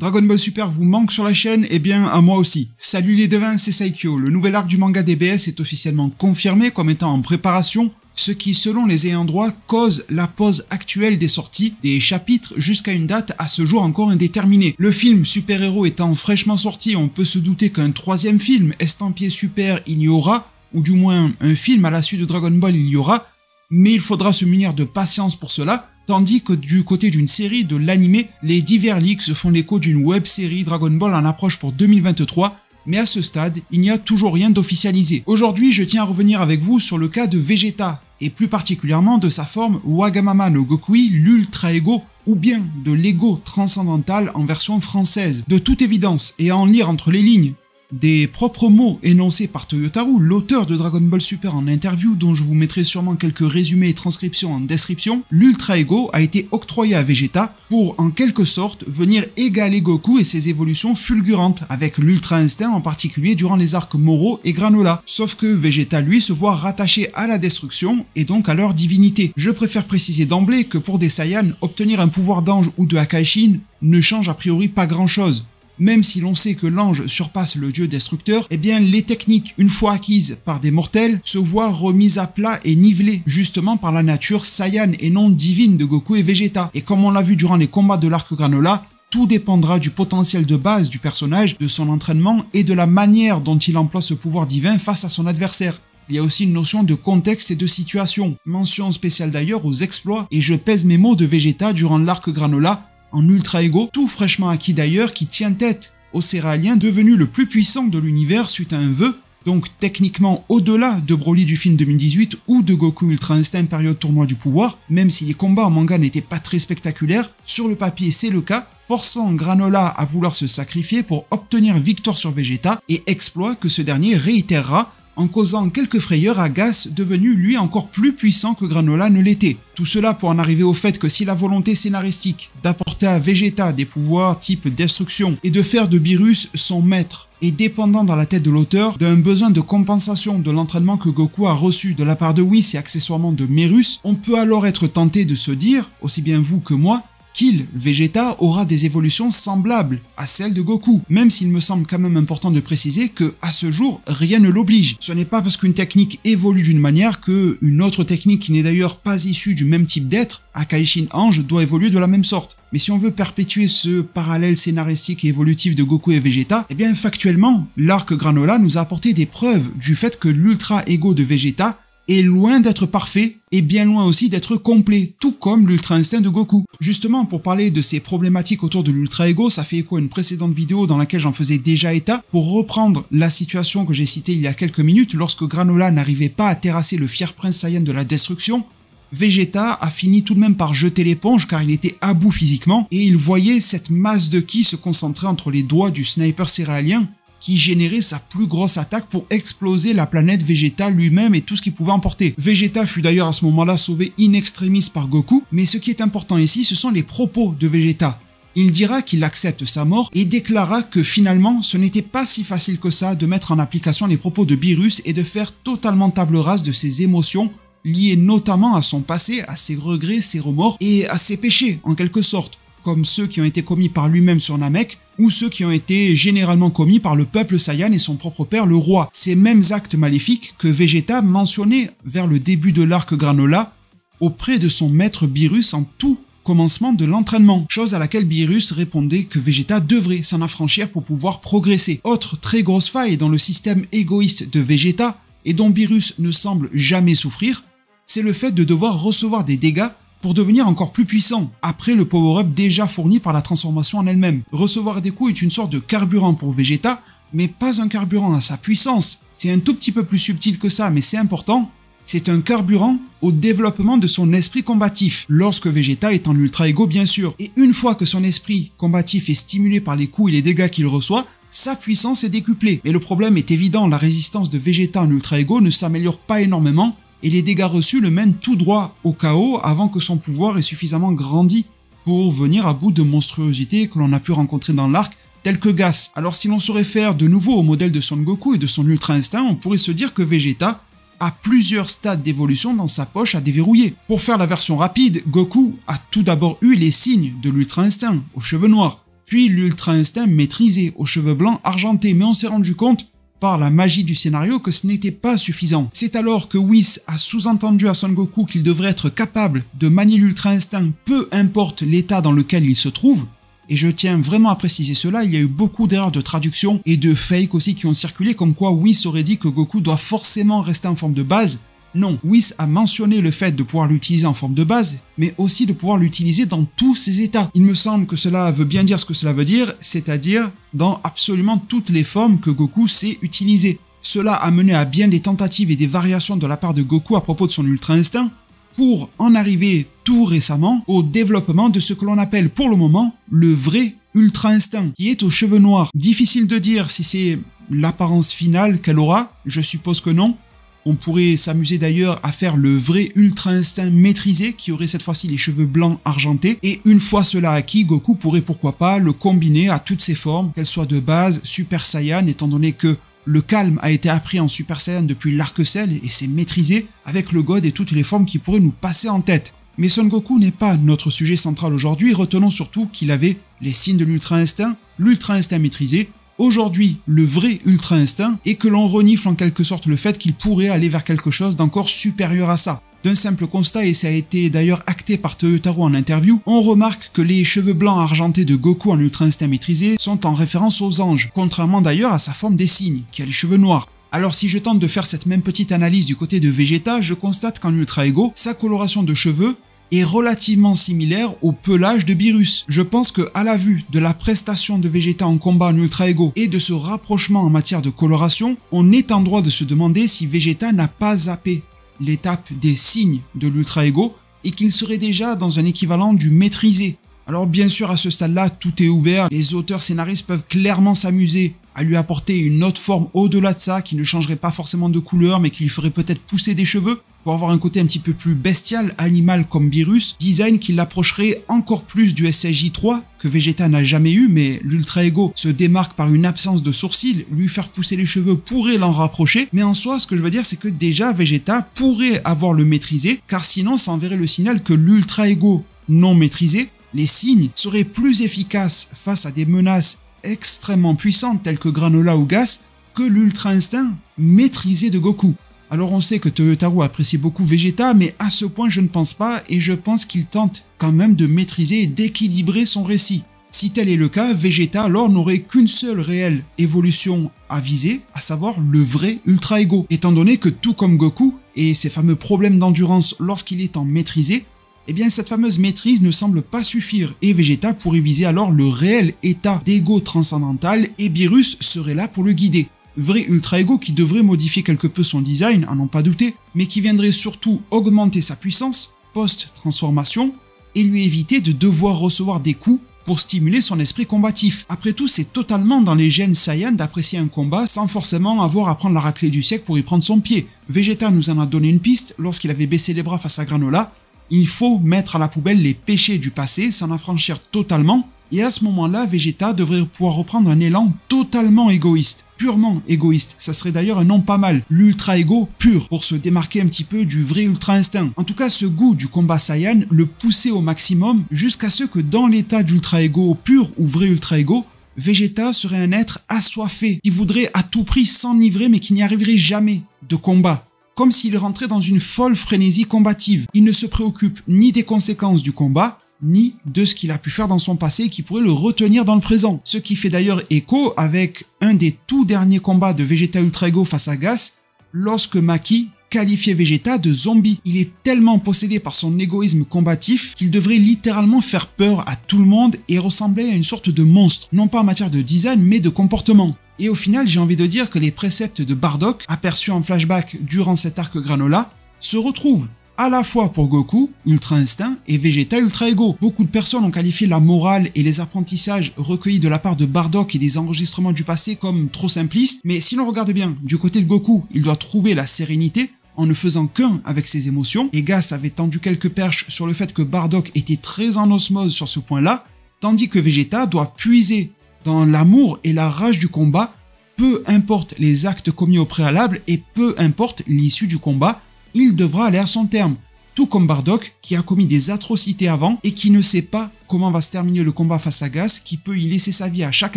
Dragon Ball Super vous manque sur la chaîne? Eh bien, à moi aussi. Salut les devins, c'est Saikyo. Le nouvel arc du manga DBS est officiellement confirmé comme étant en préparation, ce qui, selon les ayants droit, cause la pause actuelle des sorties des chapitres jusqu'à une date à ce jour encore indéterminée. Le film Super Hero étant fraîchement sorti, on peut se douter qu'un troisième film estampillé Super il y aura, ou du moins un film à la suite de Dragon Ball il y aura, mais il faudra se munir de patience pour cela. Tandis que du côté d'une série de l'animé, les divers leaks se font l'écho d'une web série Dragon Ball en approche pour 2023, mais à ce stade, il n'y a toujours rien d'officialisé. Aujourd'hui, je tiens à revenir avec vous sur le cas de Vegeta, et plus particulièrement de sa forme Wagamama no Gokui, l'Ultra Ego, ou bien de l'Ego transcendantal en version française. De toute évidence, et à en lire entre les lignes, des propres mots énoncés par Toyotarou, l'auteur de Dragon Ball Super en interview, dont je vous mettrai sûrement quelques résumés et transcriptions en description, l'Ultra Ego a été octroyé à Vegeta pour, en quelque sorte, venir égaler Goku et ses évolutions fulgurantes, avec l'Ultra Instinct en particulier durant les arcs Moro et Granola. Sauf que Vegeta, lui, se voit rattaché à la destruction et donc à leur divinité. Je préfère préciser d'emblée que pour des Saiyans, obtenir un pouvoir d'ange ou de Akaishin ne change a priori pas grand chose. Même si l'on sait que l'ange surpasse le dieu destructeur, eh bien les techniques, une fois acquises par des mortels, se voient remises à plat et nivelées, justement par la nature Saiyan et non divine de Goku et Vegeta. Et comme on l'a vu durant les combats de l'arc Granola, tout dépendra du potentiel de base du personnage, de son entraînement et de la manière dont il emploie ce pouvoir divin face à son adversaire. Il y a aussi une notion de contexte et de situation. Mention spéciale d'ailleurs aux exploits, et je pèse mes mots, de Vegeta durant l'arc Granola, en Ultra Ego, tout fraîchement acquis d'ailleurs, qui tient tête au Céréalien devenu le plus puissant de l'univers suite à un vœu, donc techniquement au-delà de Broly du film 2018 ou de Goku Ultra Instinct période tournoi du pouvoir, même si les combats en manga n'étaient pas très spectaculaires, sur le papier c'est le cas, forçant Granola à vouloir se sacrifier pour obtenir victoire sur Vegeta, et exploit que ce dernier réitérera en causant quelques frayeurs à Gas, devenu lui encore plus puissant que Granola ne l'était. Tout cela pour en arriver au fait que si la volonté scénaristique d'apporter à Vegeta des pouvoirs type destruction et de faire de Beerus son maître est dépendant dans la tête de l'auteur d'un besoin de compensation de l'entraînement que Goku a reçu de la part de Whis et accessoirement de Merus, on peut alors être tenté de se dire, aussi bien vous que moi, qu'il, Vegeta, aura des évolutions semblables à celles de Goku, même s'il me semble quand même important de préciser que, à ce jour, rien ne l'oblige. Ce n'est pas parce qu'une technique évolue d'une manière qu'une autre technique qui n'est d'ailleurs pas issue du même type d'être, Akaishin Ange, doit évoluer de la même sorte. Mais si on veut perpétuer ce parallèle scénaristique et évolutif de Goku et Vegeta, eh bien factuellement, l'arc Granola nous a apporté des preuves du fait que l'Ultra Ego de Vegeta est loin d'être parfait et bien loin aussi d'être complet, tout comme l'Ultra Instinct de Goku. Justement, pour parler de ces problématiques autour de l'Ultra Ego, ça fait écho à une précédente vidéo dans laquelle j'en faisais déjà état, pour reprendre la situation que j'ai citée il y a quelques minutes, lorsque Granola n'arrivait pas à terrasser le fier prince Saiyan de la destruction, Vegeta a fini tout de même par jeter l'éponge car il était à bout physiquement, et il voyait cette masse de ki se concentrer entre les doigts du sniper céréalien, qui générait sa plus grosse attaque pour exploser la planète Vegeta lui-même et tout ce qu'il pouvait emporter. Vegeta fut d'ailleurs à ce moment-là sauvé in extremis par Goku, mais ce qui est important ici, ce sont les propos de Vegeta. Il dira qu'il accepte sa mort et déclara que finalement, ce n'était pas si facile que ça de mettre en application les propos de Beerus et de faire totalement table rase de ses émotions, liées notamment à son passé, à ses regrets, ses remords et à ses péchés en quelque sorte, comme ceux qui ont été commis par lui-même sur Namek, ou ceux qui ont été généralement commis par le peuple Saiyan et son propre père, le roi. Ces mêmes actes maléfiques que Vegeta mentionnait vers le début de l'arc Granola auprès de son maître Beerus en tout commencement de l'entraînement, chose à laquelle Beerus répondait que Vegeta devrait s'en affranchir pour pouvoir progresser. Autre très grosse faille dans le système égoïste de Vegeta, et dont Beerus ne semble jamais souffrir, c'est le fait de devoir recevoir des dégâts pour devenir encore plus puissant, après le power-up déjà fourni par la transformation en elle-même. Recevoir des coups est une sorte de carburant pour Vegeta, mais pas un carburant à sa puissance. C'est un tout petit peu plus subtil que ça, mais c'est important. C'est un carburant au développement de son esprit combatif, lorsque Vegeta est en Ultra Ego bien sûr. Et une fois que son esprit combatif est stimulé par les coups et les dégâts qu'il reçoit, sa puissance est décuplée. Mais le problème est évident, la résistance de Vegeta en Ultra Ego ne s'améliore pas énormément, et les dégâts reçus le mènent tout droit au chaos avant que son pouvoir ait suffisamment grandi pour venir à bout de monstruosités que l'on a pu rencontrer dans l'arc, telles que Gas. Alors si l'on se réfère de nouveau au modèle de Son Goku et de son Ultra Instinct, on pourrait se dire que Vegeta a plusieurs stades d'évolution dans sa poche à déverrouiller. Pour faire la version rapide, Goku a tout d'abord eu les signes de l'Ultra Instinct, aux cheveux noirs, puis l'Ultra Instinct maîtrisé, aux cheveux blancs argentés, mais on s'est rendu compte par la magie du scénario que ce n'était pas suffisant. C'est alors que Whis a sous-entendu à Son Goku qu'il devrait être capable de manier l'Ultra Instinct peu importe l'état dans lequel il se trouve. Et je tiens vraiment à préciser cela, il y a eu beaucoup d'erreurs de traduction et de fakes aussi qui ont circulé comme quoi Whis aurait dit que Goku doit forcément rester en forme de base. Non, Whis a mentionné le fait de pouvoir l'utiliser en forme de base, mais aussi de pouvoir l'utiliser dans tous ses états. Il me semble que cela veut bien dire ce que cela veut dire, c'est-à-dire dans absolument toutes les formes que Goku sait utiliser. Cela a mené à bien des tentatives et des variations de la part de Goku à propos de son Ultra Instinct, pour en arriver tout récemment au développement de ce que l'on appelle pour le moment le vrai Ultra Instinct, qui est aux cheveux noirs. Difficile de dire si c'est l'apparence finale qu'elle aura, je suppose que non. On pourrait s'amuser d'ailleurs à faire le vrai Ultra Instinct maîtrisé qui aurait cette fois-ci les cheveux blancs argentés, et une fois cela acquis, Goku pourrait pourquoi pas le combiner à toutes ses formes, qu'elles soient de base, Super Saiyan, étant donné que le calme a été appris en Super Saiyan depuis l'Arc Cell et c'est maîtrisé avec le God et toutes les formes qui pourraient nous passer en tête. Mais Son Goku n'est pas notre sujet central aujourd'hui, retenons surtout qu'il avait les signes de l'Ultra Instinct maîtrisé, aujourd'hui le vrai Ultra Instinct, et que l'on renifle en quelque sorte le fait qu'il pourrait aller vers quelque chose d'encore supérieur à ça. D'un simple constat, et ça a été d'ailleurs acté par Toyotaro en interview, on remarque que les cheveux blancs argentés de Goku en Ultra Instinct maîtrisé sont en référence aux anges, contrairement d'ailleurs à sa forme des cygnes, qui a les cheveux noirs. Alors si je tente de faire cette même petite analyse du côté de Vegeta, je constate qu'en Ultra Ego, sa coloration de cheveux est relativement similaire au pelage de Beerus. Je pense que à la vue de la prestation de Vegeta en combat en Ultra Ego et de ce rapprochement en matière de coloration, on est en droit de se demander si Vegeta n'a pas zappé l'étape des signes de l'Ultra Ego et qu'il serait déjà dans un équivalent du maîtrisé. Alors bien sûr à ce stade-là, tout est ouvert, les auteurs scénaristes peuvent clairement s'amuser à lui apporter une autre forme au-delà de ça qui ne changerait pas forcément de couleur mais qui lui ferait peut-être pousser des cheveux pour avoir un côté un petit peu plus bestial, animal comme Beerus, design qui l'approcherait encore plus du SSJ3 que Vegeta n'a jamais eu, mais l'Ultra Ego se démarque par une absence de sourcils, lui faire pousser les cheveux pourrait l'en rapprocher, mais en soi ce que je veux dire c'est que déjà Vegeta pourrait avoir le maîtrisé, car sinon ça enverrait le signal que l'Ultra Ego non maîtrisé, les signes, seraient plus efficaces face à des menaces extrêmement puissantes telles que Granola ou Gas que l'Ultra Instinct maîtrisé de Goku. Alors on sait que Toyotaro apprécie beaucoup Vegeta, mais à ce point je ne pense pas, et je pense qu'il tente quand même de maîtriser et d'équilibrer son récit. Si tel est le cas, Vegeta alors n'aurait qu'une seule réelle évolution à viser, à savoir le vrai Ultra Ego, étant donné que tout comme Goku, et ses fameux problèmes d'endurance lorsqu'il est en maîtrisé, eh bien cette fameuse maîtrise ne semble pas suffire, et Vegeta pourrait viser alors le réel état d'ego transcendantal, et Beerus serait là pour le guider. Vrai Ultra Ego qui devrait modifier quelque peu son design, à n'en pas douter, mais qui viendrait surtout augmenter sa puissance post-transformation et lui éviter de devoir recevoir des coups pour stimuler son esprit combatif. Après tout, c'est totalement dans les gènes Saiyan d'apprécier un combat sans forcément avoir à prendre la raclée du siècle pour y prendre son pied. Vegeta nous en a donné une piste lorsqu'il avait baissé les bras face à Granola. Il faut mettre à la poubelle les péchés du passé, s'en affranchir totalement, et à ce moment-là, Vegeta devrait pouvoir reprendre un élan totalement égoïste, purement égoïste. Ça serait d'ailleurs un nom pas mal, l'Ultra Ego pur, pour se démarquer un petit peu du vrai Ultra Instinct. En tout cas, ce goût du combat Saiyan le poussait au maximum jusqu'à ce que dans l'état d'Ultra Ego pur ou vrai Ultra Ego, Vegeta serait un être assoiffé, qui voudrait à tout prix s'enivrer mais qui n'y arriverait jamais de combat. Comme s'il rentrait dans une folle frénésie combative. Il ne se préoccupe ni des conséquences du combat, ni de ce qu'il a pu faire dans son passé qui pourrait le retenir dans le présent. Ce qui fait d'ailleurs écho avec un des tout derniers combats de Vegeta Ultra Ego face à Gas, lorsque Maki qualifiait Vegeta de zombie. Il est tellement possédé par son égoïsme combatif qu'il devrait littéralement faire peur à tout le monde et ressembler à une sorte de monstre, non pas en matière de design mais de comportement. Et au final, j'ai envie de dire que les préceptes de Bardock, aperçus en flashback durant cet arc Granola, se retrouvent à la fois pour Goku, Ultra Instinct, et Vegeta Ultra Ego. Beaucoup de personnes ont qualifié la morale et les apprentissages recueillis de la part de Bardock et des enregistrements du passé comme trop simplistes, mais si l'on regarde bien, du côté de Goku, il doit trouver la sérénité en ne faisant qu'un avec ses émotions, et Gas avait tendu quelques perches sur le fait que Bardock était très en osmose sur ce point-là, tandis que Vegeta doit puiser dans l'amour et la rage du combat, peu importe les actes commis au préalable et peu importe l'issue du combat, il devra aller à son terme. tout comme Bardock qui a commis des atrocités avant et qui ne sait pas comment va se terminer le combat face à Gas, qui peut y laisser sa vie à chaque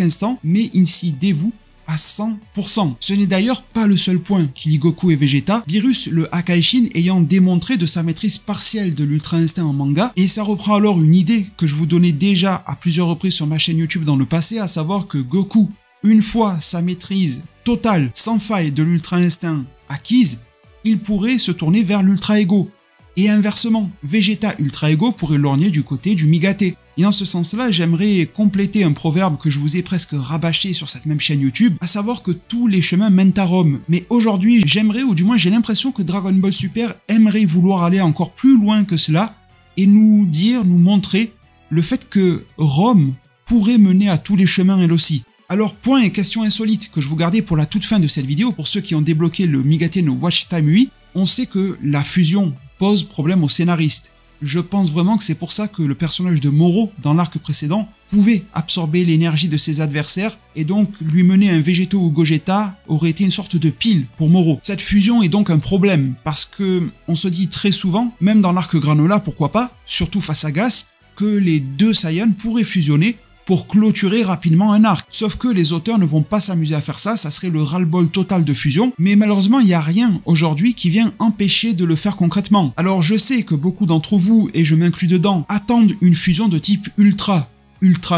instant, mais il s'y dévoue à 100%. Ce n'est d'ailleurs pas le seul point qui lie Goku et Vegeta, Virus le Hakaishin ayant démontré de sa maîtrise partielle de l'Ultra Instinct en manga, et ça reprend alors une idée que je vous donnais déjà à plusieurs reprises sur ma chaîne YouTube dans le passé, à savoir que Goku, une fois sa maîtrise totale, sans faille de l'Ultra Instinct acquise, il pourrait se tourner vers l'Ultra Ego. Et inversement, Vegeta Ultra Ego pourrait lorgner du côté du Migate. Et en ce sens-là, j'aimerais compléter un proverbe que je vous ai presque rabâché sur cette même chaîne YouTube, à savoir que tous les chemins mènent à Rome. Mais aujourd'hui, j'aimerais, ou du moins j'ai l'impression que Dragon Ball Super aimerait vouloir aller encore plus loin que cela, et nous montrer le fait que Rome pourrait mener à tous les chemins elle aussi. Alors, point et question insolite que je vous gardais pour la toute fin de cette vidéo, pour ceux qui ont débloqué le Migate no Watch Time UI, on sait que la fusion pose problème aux scénaristes. Je pense vraiment que c'est pour ça que le personnage de Moro, dans l'arc précédent, pouvait absorber l'énergie de ses adversaires, et donc lui mener un Végéto ou Gogeta aurait été une sorte de pile pour Moro. Cette fusion est donc un problème, parce que on se dit très souvent, même dans l'arc Granola pourquoi pas, surtout face à Gas, que les deux Saiyans pourraient fusionner pour clôturer rapidement un arc. Sauf que les auteurs ne vont pas s'amuser à faire ça serait le ras-le-bol total de fusion, mais malheureusement il n'y a rien aujourd'hui qui vient empêcher de le faire concrètement. Alors je sais que beaucoup d'entre vous, et je m'inclus dedans, attendent une fusion de type Ultra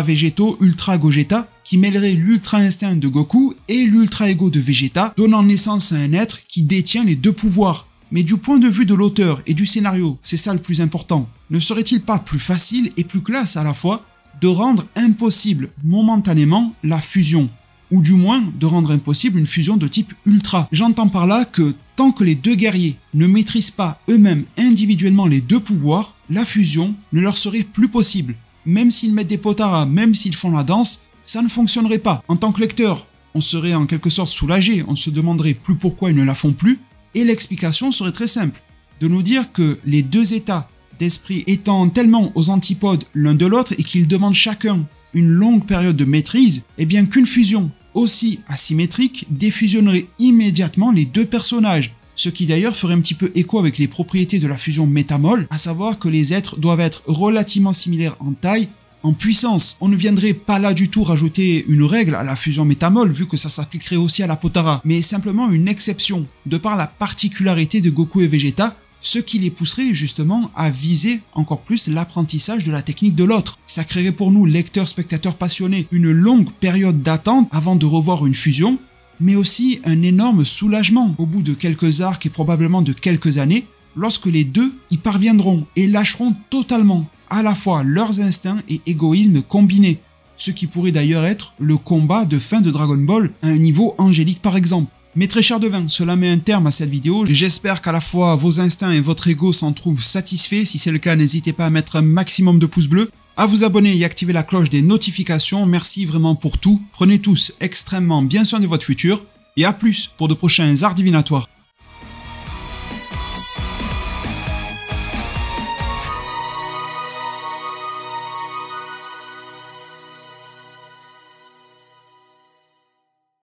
Végéto, Ultra Gogeta, qui mêlerait l'Ultra Instinct de Goku et l'Ultra Ego de Vegeta, donnant naissance à un être qui détient les deux pouvoirs. Mais du point de vue de l'auteur et du scénario, c'est ça le plus important, ne serait-il pas plus facile et plus classe à la fois de rendre impossible momentanément la fusion, ou du moins de rendre impossible une fusion de type Ultra. J'entends par là que tant que les deux guerriers ne maîtrisent pas eux-mêmes individuellement les deux pouvoirs, la fusion ne leur serait plus possible. Même s'ils mettent des potaras, même s'ils font la danse, ça ne fonctionnerait pas. En tant que lecteur, on serait en quelque sorte soulagé, on se demanderait plus pourquoi ils ne la font plus, et l'explication serait très simple, de nous dire que les deux états d'esprit étant tellement aux antipodes l'un de l'autre et qu'ils demandent chacun une longue période de maîtrise, et bien qu'une fusion aussi asymétrique défusionnerait immédiatement les deux personnages, ce qui d'ailleurs ferait un petit peu écho avec les propriétés de la fusion métamol, à savoir que les êtres doivent être relativement similaires en taille, en puissance. On ne viendrait pas là du tout rajouter une règle à la fusion métamol, vu que ça s'appliquerait aussi à la Potara, mais simplement une exception, de par la particularité de Goku et Vegeta, ce qui les pousserait justement à viser encore plus l'apprentissage de la technique de l'autre. Ça créerait pour nous, lecteurs, spectateurs passionnés, une longue période d'attente avant de revoir une fusion, mais aussi un énorme soulagement au bout de quelques arcs et probablement de quelques années, lorsque les deux y parviendront et lâcheront totalement à la fois leurs instincts et égoïsmes combinés, ce qui pourrait d'ailleurs être le combat de fin de Dragon Ball à un niveau angélique par exemple. Mes très chers devins, cela met un terme à cette vidéo. J'espère qu'à la fois vos instincts et votre ego s'en trouvent satisfaits. Si c'est le cas, n'hésitez pas à mettre un maximum de pouces bleus, à vous abonner et activer la cloche des notifications. Merci vraiment pour tout. Prenez tous extrêmement bien soin de votre futur. Et à plus pour de prochains arts divinatoires.